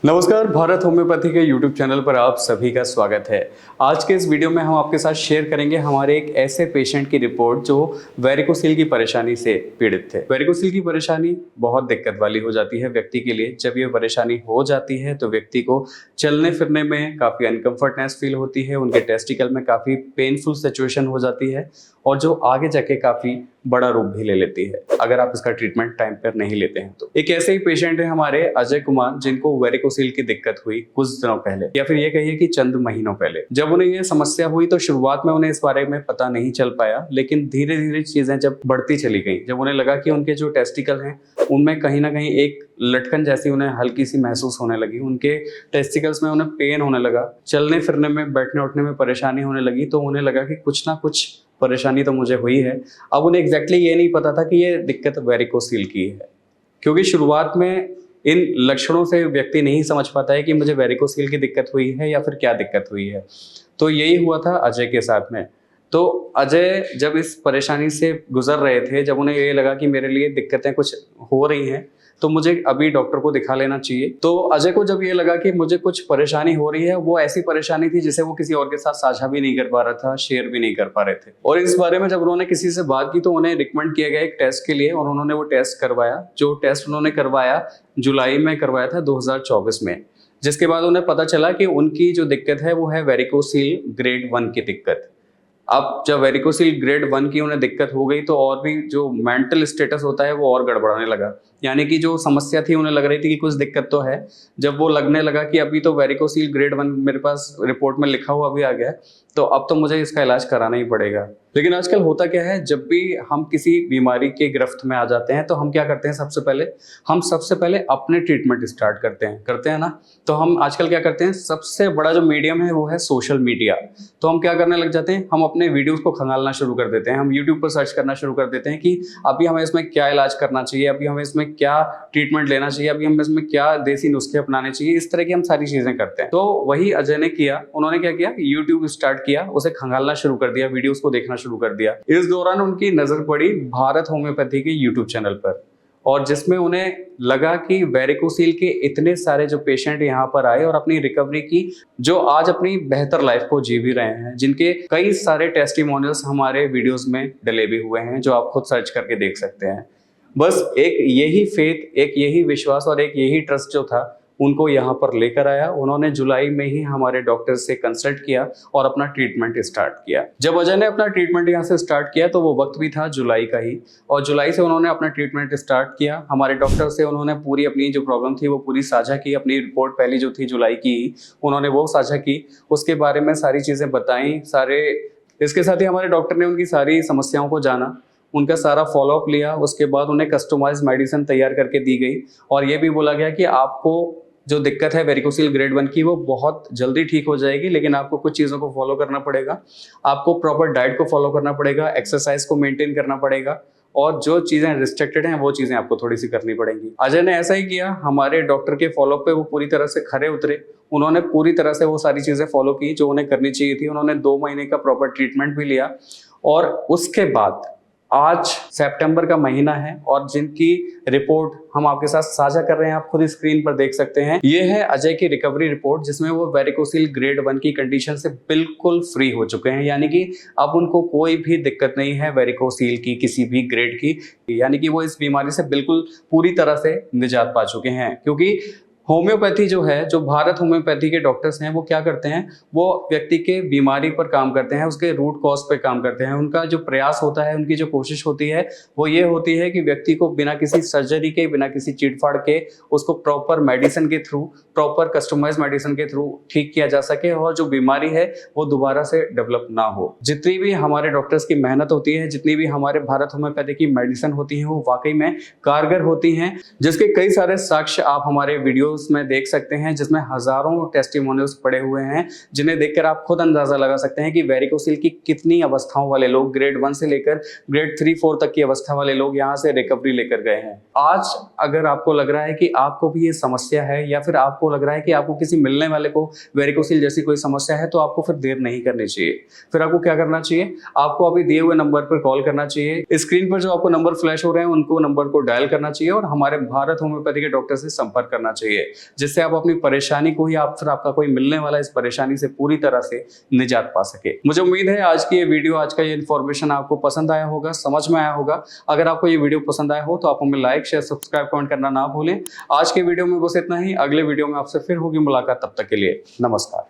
नमस्कार, भारत होम्योपैथी के YouTube channel पर आप सभी का स्वागत है। आज के इस वीडियो में हम आपके साथ शेयर करेंगे हमारे एक ऐसे पेशेंट की रिपोर्ट जो वेरिकोसील की परेशानी से पीड़ित थे। वेरिकोसील की परेशानी बहुत दिक्कत वाली हो जाती है व्यक्ति के लिए। जब ये परेशानी हो जाती है तो व्यक्ति को चलने फिरने में काफ़ी अनकंफर्टनेस फील होती है, उनके टेस्टिकल में काफ़ी पेनफुल सिचुएशन हो जाती है और जो आगे जाके काफ़ी बड़ा रूप भी ले लेती है अगर आप इसका ट्रीटमेंट टाइम पर नहीं लेते हैं तो। एक ऐसे ही पेशेंट है हमारे अजय कुमार, जिनको वेरिकोसील की दिक्कत हुई कुछ दिनों पहले, या फिर ये कहिए कि चंद महीनों पहले। जब उन्हें ये समस्या हुई तो शुरुआत में उन्हें इस बारे में पता नहीं चल पाया, लेकिन धीरे धीरे चीजें जब बढ़ती चली गई, जब उन्हें लगा कि उनके जो टेस्टिकल हैं उनमें कहीं ना कहीं एक लटकन जैसी उन्हें हल्की सी महसूस होने लगी, उनके टेस्टिकल्स में उन्हें पेन होने लगा, चलने फिरने में बैठने उठने में परेशानी होने लगी, तो उन्हें लगा कि कुछ ना कुछ परेशानी तो मुझे हुई है। अब उन्हें एग्जैक्टली ये नहीं पता था कि ये दिक्कत वेरिकोसील की है, क्योंकि शुरुआत में इन लक्षणों से व्यक्ति नहीं समझ पाता है कि मुझे वेरिकोसील की दिक्कत हुई है या फिर क्या दिक्कत हुई है। तो यही हुआ था अजय के साथ में। तो अजय जब इस परेशानी से गुजर रहे थे, जब उन्हें ये लगा कि मेरे लिए दिक्कतें कुछ हो रही हैं तो मुझे अभी डॉक्टर को दिखा लेना चाहिए, तो अजय को जब ये लगा कि मुझे कुछ परेशानी हो रही है, वो ऐसी परेशानी थी जिसे वो किसी और के साथ साझा भी नहीं कर पा रहा था, शेयर भी नहीं कर पा रहे थे। और इस बारे में जब उन्होंने किसी से बात की तो उन्हें रिकमेंड किया गया एक टेस्ट के लिए, और उन्होंने वो टेस्ट करवाया। जो टेस्ट उन्होंने करवाया जुलाई में करवाया था 2024 में, जिसके बाद उन्हें पता चला कि उनकी जो दिक्कत है वो है वेरिकोसील ग्रेड 1 की दिक्कत। अब जब वेरिकोसील ग्रेड 1 की उन्हें दिक्कत हो गई तो और भी जो मेंटल स्टेटस होता है वो और गड़बड़ाने लगा। यानी कि जो समस्या थी उन्हें लग रही थी कि कुछ दिक्कत तो है, जब वो लगने लगा कि अभी तो वेरिकोसील ग्रेड 1 मेरे पास रिपोर्ट में लिखा हुआ भी आ गया, तो अब तो मुझे इसका इलाज कराना ही पड़ेगा। लेकिन आजकल होता क्या है, जब भी हम किसी बीमारी के गिरफ्त में आ जाते हैं तो हम क्या करते हैं, हम सबसे पहले अपने ट्रीटमेंट स्टार्ट करते हैं ना। तो हम आजकल क्या करते हैं, सबसे बड़ा जो मीडियम है वो है सोशल मीडिया। तो हम क्या करने लग जाते हैं, हम अपने वीडियोस को खंगालना शुरू कर देते हैं, हम यूट्यूब पर सर्च करना शुरू कर देते हैं कि अभी हमें इसमें क्या इलाज करना चाहिए, अभी हमें इसमें क्या ट्रीटमेंट लेना चाहिए, अभी हमें इसमें क्या देसी नुस्खे अपनाने चाहिए। इस तरह की हम सारी चीजें करते हैं। तो वही अजय ने किया। उन्होंने क्या किया, यूट्यूब स्टार्ट किया, उसे खंगालना शुरू कर दिया, वीडियोस को देखना शुरू कर दिया। इस दौरान उनकी नजर पड़ी भारत होम्योपैथी के यूट्यूब चैनल पर, और जिसमें उन्हें लगा कि वेरिकोसील के इतने सारे जो पेशेंट यहाँ पर आए और अपनी रिकवरी की, जो आज अपनी बेहतर लाइफ को जी भी रहे हैं, जिनके कई सारे टेस्टिमोनियल्स हमारे वीडियोस में डले भी हुए हैं, जो आप खुद सर्च करके देख सकते हैं। बस एक यही फेथ, एक यही विश्वास और एक यही ट्रस्ट जो था उनको यहाँ पर लेकर आया। उन्होंने जुलाई में ही हमारे डॉक्टर से कंसल्ट किया और अपना ट्रीटमेंट स्टार्ट किया। जब अजय ने अपना ट्रीटमेंट यहाँ से स्टार्ट किया तो वो वक्त भी था जुलाई का ही, और जुलाई से उन्होंने अपना ट्रीटमेंट स्टार्ट किया। हमारे डॉक्टर से उन्होंने पूरी अपनी जो प्रॉब्लम थी वो पूरी साझा की। अपनी रिपोर्ट पहली जो थी जुलाई की, उन्होंने वो साझा की, उसके बारे में सारी चीज़ें बताई सारे। इसके साथ ही हमारे डॉक्टर ने उनकी सारी समस्याओं को जाना, उनका सारा फॉलोअप लिया। उसके बाद उन्हें कस्टमाइज्ड मेडिसिन तैयार करके दी गई, और ये भी बोला गया कि आपको जो दिक्कत है वेरिकोसील ग्रेड 1 की वो बहुत जल्दी ठीक हो जाएगी, लेकिन आपको कुछ चीज़ों को फॉलो करना पड़ेगा। आपको प्रॉपर डाइट को फॉलो करना पड़ेगा, एक्सरसाइज को मेंटेन करना पड़ेगा, और जो चीज़ें रिस्ट्रिक्टेड हैं वो चीज़ें आपको थोड़ी सी करनी पड़ेंगी। अजय ने ऐसा ही किया। हमारे डॉक्टर के फॉलोअप पे वो पूरी तरह से खरे उतरे। उन्होंने पूरी तरह से वो सारी चीज़ें फॉलो की जो उन्हें करनी चाहिए थी। उन्होंने 2 महीने का प्रॉपर ट्रीटमेंट भी लिया, और उसके बाद आज सितंबर का महीना है और जिनकी रिपोर्ट हम आपके साथ साझा कर रहे हैं, आप खुद स्क्रीन पर देख सकते हैं। ये है अजय की रिकवरी रिपोर्ट, जिसमें वो वेरिकोसील ग्रेड 1 की कंडीशन से बिल्कुल फ्री हो चुके हैं। यानी कि अब उनको कोई भी दिक्कत नहीं है वेरिकोसील की, किसी भी ग्रेड की। यानी कि वो इस बीमारी से बिल्कुल पूरी तरह से निजात पा चुके हैं। क्योंकि होम्योपैथी जो है, जो भारत होम्योपैथी के डॉक्टर्स हैं, वो क्या करते हैं, वो व्यक्ति के बीमारी पर काम करते हैं, उसके रूट कॉज पे काम करते हैं। उनका जो प्रयास होता है, उनकी जो कोशिश होती है वो ये होती है कि व्यक्ति को बिना किसी सर्जरी के, बिना किसी चीटफाड़ के, उसको प्रॉपर मेडिसिन के थ्रू, प्रॉपर कस्टमाइज मेडिसिन के थ्रू ठीक किया जा सके, और जो बीमारी है वो दोबारा से डेवलप ना हो। जितनी भी हमारे डॉक्टर्स की मेहनत होती है, जितनी भी हमारे भारत होम्योपैथी की मेडिसिन होती है, वो वाकई में कारगर होती हैं, जिसके कई सारे साक्ष्य आप हमारे वीडियो में देख सकते हैं, जिसमें हजारों टेस्टिमोनियल्स पड़े हुए हैं, जिन्हें देखकर आप खुद अंदाजा लगा सकते हैं कि वेरिकोसील की कितनी अवस्थाओं वाले लोग, ग्रेड 1 से लेकर ग्रेड 3-4 तक की अवस्था वाले लोग यहाँ से रिकवरी लेकर गए हैं। आज अगर आपको लग रहा है कि आपको भी ये समस्या है, या फिर आपको लग रहा है कि आपको किसी मिलने वाले को वेरिकोसील जैसी कोई समस्या है, तो आपको फिर देर नहीं करनी चाहिए। फिर आपको क्या करना चाहिए, आपको अभी दिए हुए नंबर पर कॉल करना चाहिए। स्क्रीन पर जो आपको नंबर फ्लैश हो रहे हैं उनको नंबर को डायल करना चाहिए और हमारे भारत होम्योपैथी के डॉक्टर से संपर्क करना चाहिए। जिससे आप अपनी परेशानी को ही आप फिर आपका कोई मिलने वाला इस परेशानी से पूरी तरह से निजात पा सके। मुझे उम्मीद है आज की ये वीडियो, आज का ये इन्फॉर्मेशन आपको पसंद आया होगा, समझ में आया होगा। अगर आपको ये वीडियो पसंद आया हो तो आप हमें लाइक, शेयर, सब्सक्राइब, कमेंट करना ना भूलें। आज के वीडियो में बस इतना ही। अगले वीडियो में आपसे फिर होगी मुलाकात। तब तक के लिए नमस्कार।